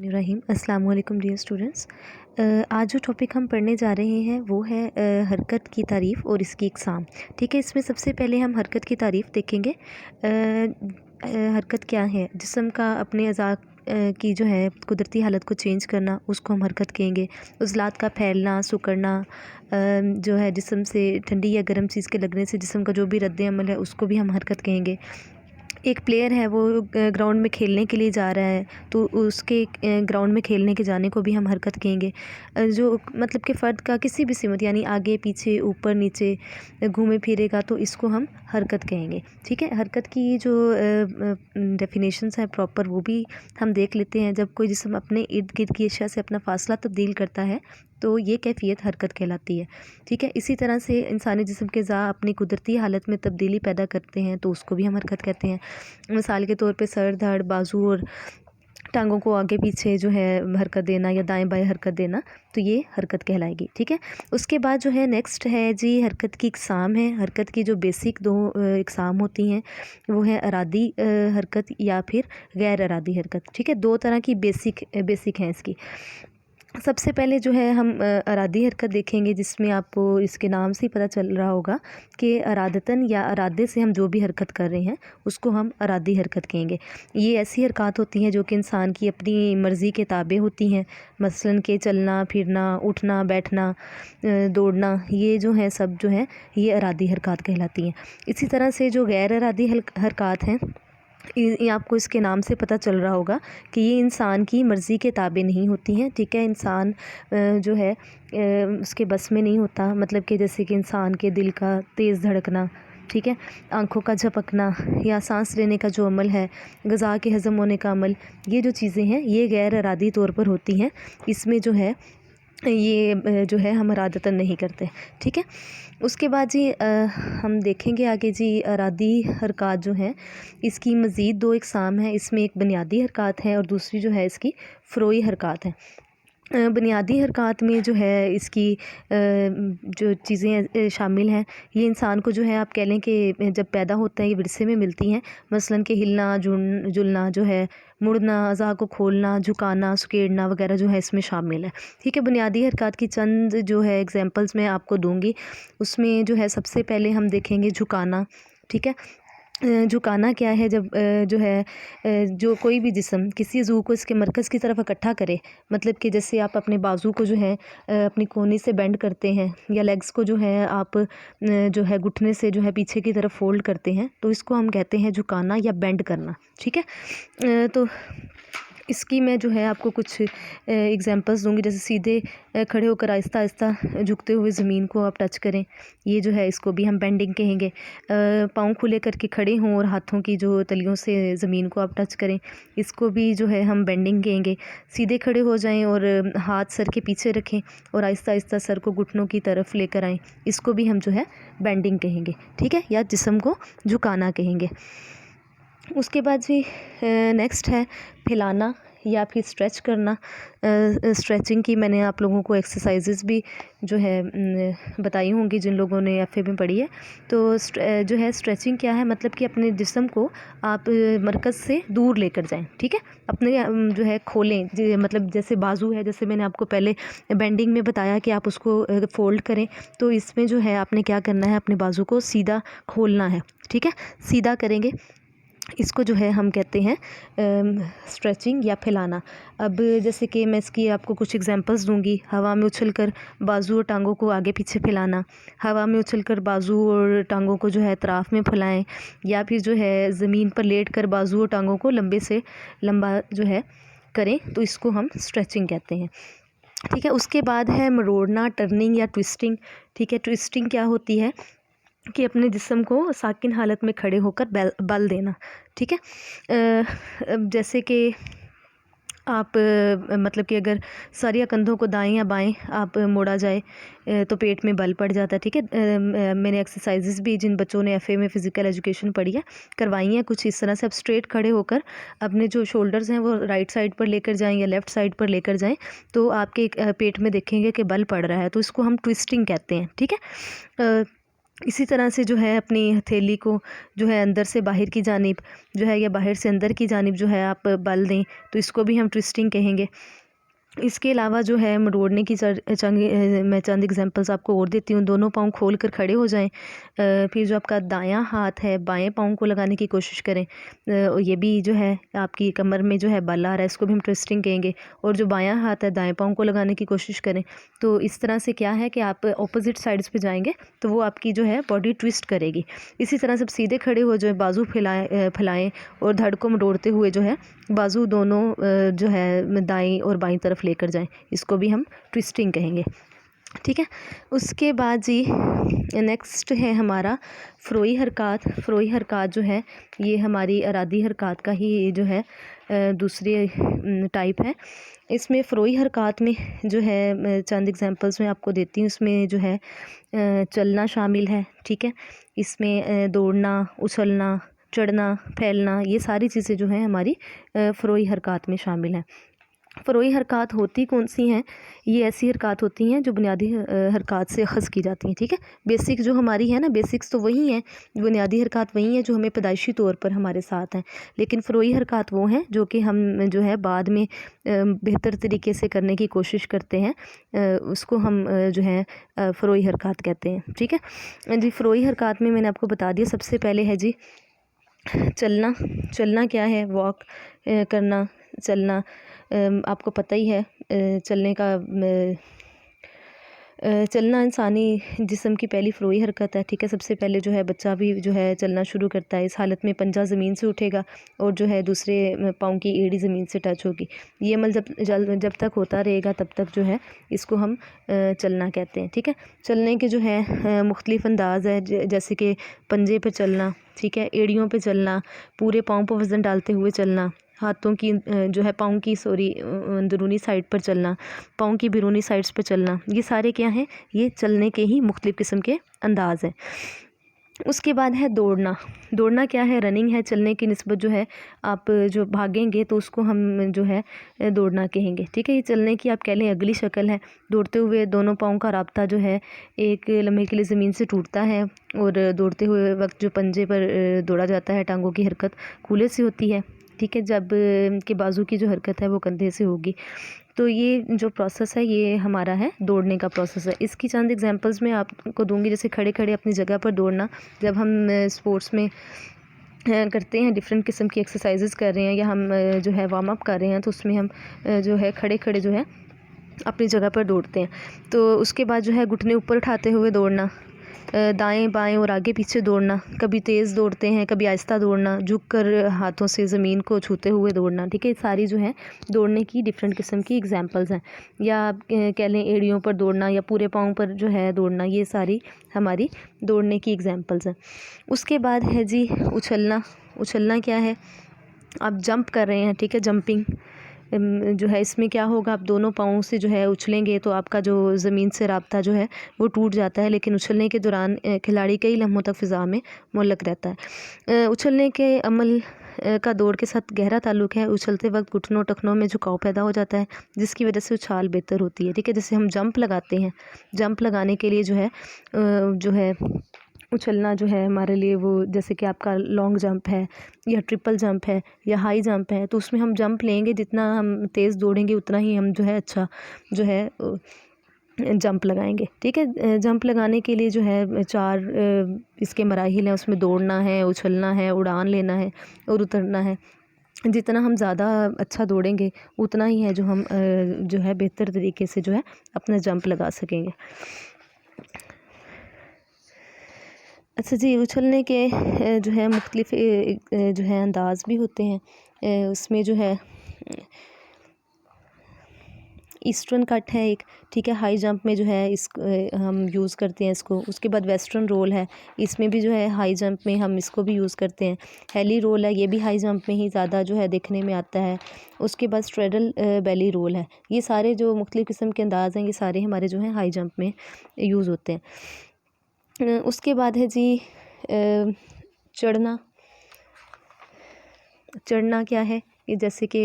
रहीम अस्सलाम वालेकुम dear students. आज जो टॉपिक हम पढ़ने जा रहे हैं वो है हरकत की तारीफ़ और इसकी इकसाम। ठीक है, इसमें सबसे पहले हम हरकत की तारीफ़ देखेंगे। हरकत क्या है? जिस्म का अपने अज़ा की जो है कुदरती हालत को चेंज करना, उसको हम हरकत कहेंगे। उज़लात का फैलना, सिकुड़ना, जो है जिस्म से ठंडी या गर्म चीज़ के लगने से जिस्म का जो भी रद्द अमल है उसको भी हम हरकत कहेंगे। एक प्लेयर है, वो ग्राउंड में खेलने के लिए जा रहा है, तो उसके ग्राउंड में खेलने के जाने को भी हम हरकत कहेंगे। जो मतलब कि फ़र्द का किसी भी सिमत यानी आगे पीछे ऊपर नीचे घूमे फिरेगा तो इसको हम हरकत कहेंगे। ठीक है, हरकत की जो डेफिनेशंस हैं प्रॉपर वो भी हम देख लेते हैं। जब कोई जिस्म अपने इर्द गिर्द की अशिया से अपना फ़ासला तब्दील करता है तो ये कैफ़ियत हरकत कहलाती है। ठीक है, इसी तरह से इंसानी जिस्म के अज़ा अपनी कुदरती हालत में तब्दीली पैदा करते हैं तो उसको भी हम हरकत कहते हैं। मिसाल के तौर पे सर, धड़, बाजू और टांगों को आगे पीछे जो है हरकत देना या दाएं बाएं हरकत देना, तो ये हरकत कहलाएगी। ठीक है, उसके बाद जो है नेक्स्ट है जी हरकत की इकसाम है। हरकत की जो बेसिक दो इकसाम होती हैं वो है अरादी हरकत या फिर गैर अरादी हरकत। ठीक है, दो तरह की बेसिक हैं इसकी। सबसे पहले जो है हम अरादी हरकत देखेंगे, जिसमें आपको इसके नाम से ही पता चल रहा होगा कि अरादतन या अरादे से हम जो भी हरकत कर रहे हैं उसको हम अरादी हरकत कहेंगे। ये ऐसी हरकत होती हैं जो कि इंसान की अपनी मर्ज़ी के ताबे होती हैं। मसलन के चलना फिरना, उठना बैठना, दौड़ना, ये जो है सब जो है ये अरादी हरकत कहलाती हैं। इसी तरह से जो गैर अरादी हरकत हैं, ये आपको इसके नाम से पता चल रहा होगा कि ये इंसान की मर्ज़ी के ताबे नहीं होती हैं। ठीक है, इंसान जो है उसके बस में नहीं होता। मतलब कि जैसे कि इंसान के दिल का तेज़ धड़कना, ठीक है, आँखों का झपकना या सांस लेने का जो अमल है, ग़िज़ा के हज़म होने का अमल, ये जो चीज़ें हैं ये गैर इरादी तौर पर होती हैं। इसमें जो है ये जो है हम इरादतन नहीं करते। ठीक है, उसके बाद जी हम देखेंगे आगे जी अरादी हरकत जो हैं इसकी मज़ीद दो इकसाम हैं। इसमें एक बुनियादी हरकत है और दूसरी जो है इसकी फ़रोई हरकत है। बुनियादी हरकत में जो है इसकी जो चीज़ें शामिल हैं, ये इंसान को जो है आप कह लें कि जब पैदा होता है ये विरसे में मिलती हैं। मसलन कि हिलना जुलना जो है, मुड़ना, अज़ा को खोलना, झुकाना, सुकेड़ना वगैरह जो है इसमें शामिल है। ठीक है, बुनियादी हरकत की चंद जो है एग्जांपल्स मैं आपको दूंगी। उसमें जो है सबसे पहले हम देखेंगे झुकाना। ठीक है, झुकाना क्या है? जब जो है जो कोई भी जिस्म किसी अज़ू को इसके मरकज़ की तरफ इकट्ठा करे, मतलब कि जैसे आप अपने बाजू को जो है अपनी कोहनी से बेंड करते हैं या लेग्स को जो है आप जो है घुटने से जो है पीछे की तरफ फोल्ड करते हैं, तो इसको हम कहते हैं झुकाना या बेंड करना। ठीक है, तो इसकी मैं जो है आपको कुछ एग्जांपल्स दूंगी। जैसे सीधे खड़े होकर आहिस्ता आहिस्ता झुकते हुए ज़मीन को आप टच करें, ये जो है इसको भी हम बेंडिंग कहेंगे। पाँव खुले करके खड़े हों और हाथों की जो तलियों से ज़मीन को आप टच करें, इसको भी जो है हम बेंडिंग कहेंगे। सीधे खड़े हो जाएं और हाथ सर के पीछे रखें और आहिस्ता आहिस्ता सर को घुटनों की तरफ लेकर आएँ, इसको भी हम जो है बेंडिंग कहेंगे। ठीक है, या जिस्म को झुकाना कहेंगे। उसके बाद जी नेक्स्ट है फैलाना या फिर स्ट्रेच करना। स्ट्रेचिंग की मैंने आप लोगों को एक्सरसाइजेज़ भी जो है बताई होंगी जिन लोगों ने एफए में पढ़ी है। तो जो है स्ट्रेचिंग क्या है? मतलब कि अपने जिस्म को आप मरकज़ से दूर लेकर जाएं। ठीक है, अपने जो है खोलें, मतलब जैसे बाजू है, जैसे मैंने आपको पहले बेंडिंग में बताया कि आप उसको फोल्ड करें, तो इसमें जो है आपने क्या करना है, अपने बाजू को सीधा खोलना है। ठीक है, सीधा करेंगे, इसको जो है हम कहते हैं स्ट्रेचिंग या फैलाना। अब जैसे कि मैं इसकी आपको कुछ एग्जांपल्स दूंगी। हवा में उछलकर बाजू और टांगों को आगे पीछे फैलाना, हवा में उछलकर बाजू और टांगों को जो है अतराफ़ में फैलाएं, या फिर जो है ज़मीन पर लेटकर बाजू और टांगों को लंबे से लंबा जो है करें, तो इसको हम स्ट्रेचिंग कहते हैं। ठीक है, उसके बाद है मरोड़ना, टर्निंग या ट्विस्टिंग। ठीक है, ट्विस्टिंग क्या होती है कि अपने जिस्म को साकिन हालत में खड़े होकर बल देना। ठीक है, जैसे कि आप मतलब कि अगर सर या कंधों को दाएं या बाएं आप मोड़ा जाए तो पेट में बल पड़ जाता है। ठीक है, मैंने एक्सरसाइजेस भी जिन बच्चों ने एफए में फ़िज़िकल एजुकेशन पढ़ी है करवाई हैं कुछ इस तरह से। आप स्ट्रेट खड़े होकर अपने जो शोल्डर्स हैं वो राइट साइड पर लेकर जाएं या लेफ़्ट साइड पर लेकर जाएं, तो आपके पेट में देखेंगे कि बल पड़ रहा है, तो इसको हम ट्विस्टिंग कहते हैं। ठीक है, इसी तरह से जो है अपनी हथेली को जो है अंदर से बाहर की जानिब जो है या बाहर से अंदर की जानिब जो है आप बल दें, तो इसको भी हम ट्विस्टिंग कहेंगे। इसके अलावा जो है मरोड़ने की मैं चंद एग्जांपल्स आपको और देती हूँ। दोनों पाँव खोल कर खड़े हो जाएं। फिर जो आपका दायां हाथ है बाएं पाँव को लगाने की कोशिश करें। ये भी जो है आपकी कमर में जो है बल आ रहा है, इसको भी हम ट्विस्टिंग कहेंगे। और जो बायां हाथ है दाएं पाँव को लगाने की कोशिश करें। तो इस तरह से क्या है कि आप अपोजिट साइड्स पे जाएंगे तो वो आपकी जो है बॉडी ट्विस्ट करेगी। इसी तरह से सीधे खड़े हो जो है बाजू फैलाएँ और धड़ को मरोड़ते हुए जो है बाजू दोनों जो है दाईं और बाईं तरफ लेकर जाएं, इसको भी हम ट्विस्टिंग कहेंगे। ठीक है। उसके बाद जी नेक्स्ट है हमारा फ़रोई हरकत। फ़रोई हरकत जो है ये हमारी अरादी हरकत का ही जो है दूसरी टाइप है। इसमें फ़रोई हरकत में जो है चंद एग्जांपल्स मैं आपको देती हूँ। इसमें जो है चलना शामिल है। ठीक है। इसमें दौड़ना, उछलना, चढ़ना, फैलना, ये सारी चीज़ें जो हैं हमारी फ़रोई हरकत में शामिल हैं। फ़रोई हरकत होती कौन सी हैं? ये ऐसी हरकत होती हैं जो बुनियादी हरकत से अख़ज़ की जाती हैं। ठीक है। बेसिक जो हमारी है ना, बेसिक्स तो वही हैं, बुनियादी हरकत वही हैं जो हमें पैदाइशी तौर पर हमारे साथ हैं। लेकिन फ़रोई हरकत वो हैं जो कि हम जो है बाद में बेहतर तरीके से करने की कोशिश करते हैं। उसको हम जो है फ़रोई हरकत कहते हैं। ठीक है जी। फ़रोई हरकत में मैंने आपको बता दिया। सबसे पहले है जी चलना। चलना क्या है? वॉक करना, चलना। आपको पता ही है चलने का चलना इंसानी जिस्म की पहली फ़रोई हरकत है। ठीक है। सबसे पहले जो है बच्चा भी जो है चलना शुरू करता है। इस हालत में पंजा ज़मीन से उठेगा और जो है दूसरे पाँव की एड़ी ज़मीन से टच होगी। ये अमल जब तक होता रहेगा तब तक जो है इसको हम चलना कहते हैं। ठीक है। चलने के जो है मुख्तलिफ़ अंदाज़ है, जैसे कि पंजे पर चलना, ठीक है, एड़ियों पे चलना, पूरे पाँव पर वज़न डालते हुए चलना, हाथों की जो है पाँव की अंदरूनी साइड पर चलना, पाँव की बैरूनी साइड्स पर चलना, ये सारे क्या हैं? ये चलने के ही मुख्तलिफ़ किस्म के अंदाज़ हैं। उसके बाद है दौड़ना। दौड़ना क्या है? रनिंग है। चलने की निस्बत जो है आप जो भागेंगे तो उसको हम जो है दौड़ना कहेंगे। ठीक है। ये चलने की आप कह लें अगली शक्ल है। दौड़ते हुए दोनों पाँव का राब्ता जो है एक लम्हे के लिए ज़मीन से टूटता है और दौड़ते हुए वक्त जो पंजे पर दौड़ा जाता है, टांगों की हरकत कूल्हे से होती है। ठीक है। जब के बाजू की जो हरकत है वो कंधे से होगी। तो ये जो प्रोसेस है ये हमारा है दौड़ने का प्रोसेस है। इसकी चंद एग्जांपल्स मैं आपको दूंगी, जैसे खड़े खड़े अपनी जगह पर दौड़ना। जब हम स्पोर्ट्स में करते हैं, डिफरेंट किस्म की एक्सरसाइजेज कर रहे हैं या हम जो है वार्म अप कर रहे हैं, तो उसमें हम जो है खड़े खड़े जो है अपनी जगह पर दौड़ते हैं। तो उसके बाद जो है घुटने ऊपर उठाते हुए दौड़ना, दाएं बाएं और आगे पीछे दौड़ना, कभी तेज़ दौड़ते हैं कभी आहिस्ता दौड़ना, झुक कर हाथों से ज़मीन को छूते हुए दौड़ना। ठीक है। सारी जो है दौड़ने की डिफरेंट किस्म की एग्जांपल्स हैं। या आप कह लें एड़ियों पर दौड़ना या पूरे पाँव पर जो है दौड़ना, ये सारी हमारी दौड़ने की एग्जांपल्स हैं। उसके बाद है जी उछलना। उछलना क्या है? आप जंप कर रहे हैं। ठीक है। जंपिंग जो है इसमें क्या होगा, आप दोनों पाँव से जो है उछलेंगे तो आपका जो ज़मीन से राब्ता जो है वो टूट जाता है, लेकिन उछलने के दौरान खिलाड़ी कई लम्हों तक फ़िज़ा में मुअल्लक़ रहता है। उछलने के अमल का दौड़ के साथ गहरा ताल्लुक़ है। उछलते वक्त घुटनों टखनों में झुकाव पैदा हो जाता है, जिसकी वजह से उछाल बेहतर होती है। ठीक है। जैसे हम जंप लगाते हैं, जंप लगाने के लिए जो है उछलना जो है हमारे लिए वो, जैसे कि आपका लॉन्ग जंप है या ट्रिपल जंप है या हाई जंप है, तो उसमें हम जंप लेंगे, जितना हम तेज़ दौड़ेंगे उतना ही हम जो है अच्छा जो है जंप लगाएंगे। ठीक है। जंप लगाने के लिए जो है 4 इसके मराहिल हैं। उसमें दौड़ना है, उछलना है, उड़ान लेना है और उतरना है। जितना हम ज़्यादा अच्छा दौड़ेंगे उतना ही है जो हम जो है बेहतर तरीके से जो है अपना जंप लगा सकेंगे। अच्छा जी। उछलने के जो है मुख्तलिफ़ जो है अंदाज़ भी होते हैं। उसमें जो है ईस्टर्न कट है एक। ठीक है। हाई जंप में जो है हम यूज़ करते हैं इसको। उसके बाद वेस्टर्न रोल है, इसमें भी जो है हाई जंप में हम इसको भी यूज़ करते हैं। हेली रोल है, ये भी हाई जंप में ही ज़्यादा जो है देखने में आता है। उसके बाद स्ट्रेडल बेली रोल है। ये सारे जो मुख्तलिफ़ किस्म के अंदाज़ हैं ये सारे हमारे जो हैं हाई जंप में यूज़ होते हैं। उसके बाद है जी चढ़ना। चढ़ना क्या है? कि जैसे कि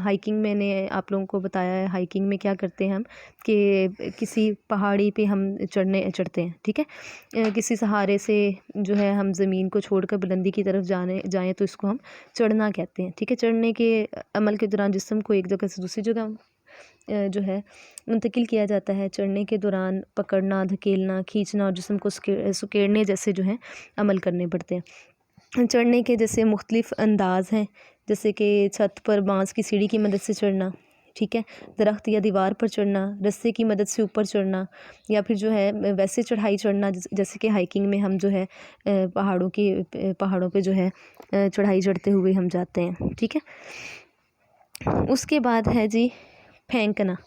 हाइकिंग मैंने आप लोगों को बताया है, हाइकिंग में क्या करते हैं हम कि किसी पहाड़ी पे हम चढ़ते हैं, ठीक है। किसी सहारे से जो है हम ज़मीन को छोड़कर बुलंदी की तरफ जाएँ तो इसको हम चढ़ना कहते हैं, ठीक है। चढ़ने के अमल के दौरान जिस्म को एक जगह से दूसरी जगह जो है मुंतकिल किया जाता है। चढ़ने के दौरान पकड़ना, धकेलना, खींचना और जिस्म को सुकेड़ने जैसे जो है अमल करने पड़ते हैं। चढ़ने के जैसे मुख्तलिफ़ अंदाज़ हैं, जैसे कि छत पर बांस की सीढ़ी की मदद से चढ़ना, ठीक है, दरख्त या दीवार पर चढ़ना, रस्से की मदद से ऊपर चढ़ना, या फिर जो है वैसे चढ़ाई चढ़ना जैसे कि हाइकिंग में हम जो है पहाड़ों पे जो है चढ़ाई चढ़ते हुए हम जाते हैं, ठीक है। उसके बाद है जी फेंकना।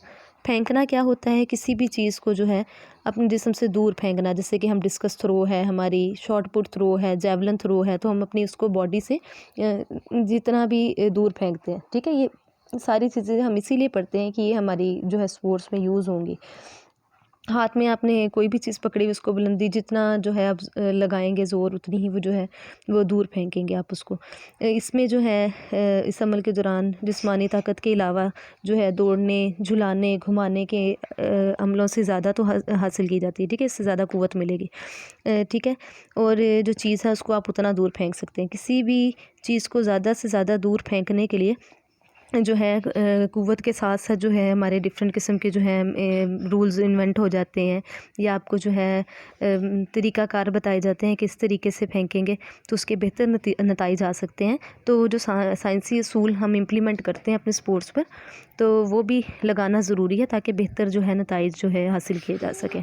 फेंकना क्या होता है? किसी भी चीज़ को जो है अपने जिस्म से दूर फेंकना, जैसे कि हम डिस्कस थ्रो है, हमारी शॉट पुट थ्रो है, जेवलिन थ्रो है, तो हम अपनी उसको बॉडी से जितना भी दूर फेंकते हैं, ठीक है। ये सारी चीज़ें हम इसीलिए पढ़ते हैं कि ये हमारी जो है स्पोर्ट्स में यूज़ होंगी। हाथ में आपने कोई भी चीज़ पकड़ी, उसको बुलंदी जितना जो है आप लगाएंगे ज़ोर, उतनी ही वो जो है वो दूर फेंकेंगे आप उसको। इसमें जो है इस अमल के दौरान जिस्मानी ताकत के अलावा जो है दौड़ने, झुलाने, घुमाने के अमलों से ज़्यादा तो हासिल की जाती है, ठीक है। इससे ज़्यादा क़ुव्वत मिलेगी, ठीक है। और जो चीज़ है उसको आप उतना दूर फेंक सकते हैं। किसी भी चीज़ को ज़्यादा से ज़्यादा दूर फेंकने के लिए जो है क़ुव्वत के साथ साथ जो है हमारे डिफरेंट किस्म के जो है रूल्स इन्वेंट हो जाते हैं, या आपको जो है तरीक़ाकार बताए जाते हैं किस तरीके से फेंकेंगे तो उसके बेहतर नतीजे आ सकते हैं। तो जो साइंसी असूल हम इम्प्लीमेंट करते हैं अपने स्पोर्ट्स पर, तो वो भी लगाना ज़रूरी है ताकि बेहतर जो है नतीजे जो है हासिल किए जा सकें।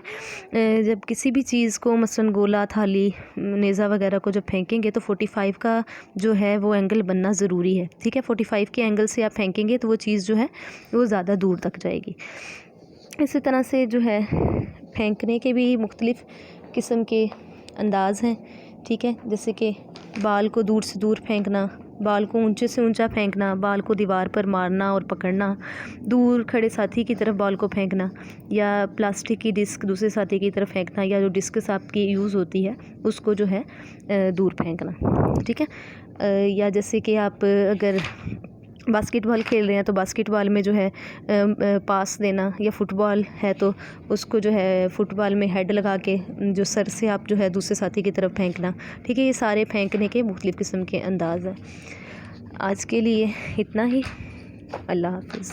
जब किसी भी चीज़ को मसलन गोला, थाली, नेज़ा वगैरह को जब फेंकेंगे तो 45 का जो है वो एंगल बनना ज़रूरी है, ठीक है। 45 के एंगल से आप फेंकेंगे तो वो चीज़ जो है वो ज़्यादा दूर तक जाएगी। इसी तरह से जो है फेंकने के भी मुख्तलिफ़ किस्म के अंदाज़ हैं, ठीक है। जैसे कि बाल को दूर से दूर फेंकना, बाल को ऊंचे से ऊंचा फेंकना, बाल को दीवार पर मारना और पकड़ना, दूर खड़े साथी की तरफ बाल को फेंकना, या प्लास्टिक की डिस्क दूसरे साथी की तरफ फेंकना, या जो डिस्कस आपकी यूज़ होती है उसको जो है दूर फेंकना, ठीक है। या जैसे कि आप अगर बास्केटबॉल खेल रहे हैं तो बास्केटबॉल में जो है पास देना, या फुटबॉल है तो उसको जो है फुटबॉल में हेड लगा के जो सर से आप जो है दूसरे साथी की तरफ फेंकना, ठीक है। ये सारे फेंकने के मुख्तलिफ़ किस्म के अंदाज़ हैं। आज के लिए इतना ही। अल्लाह हाफ़िज़।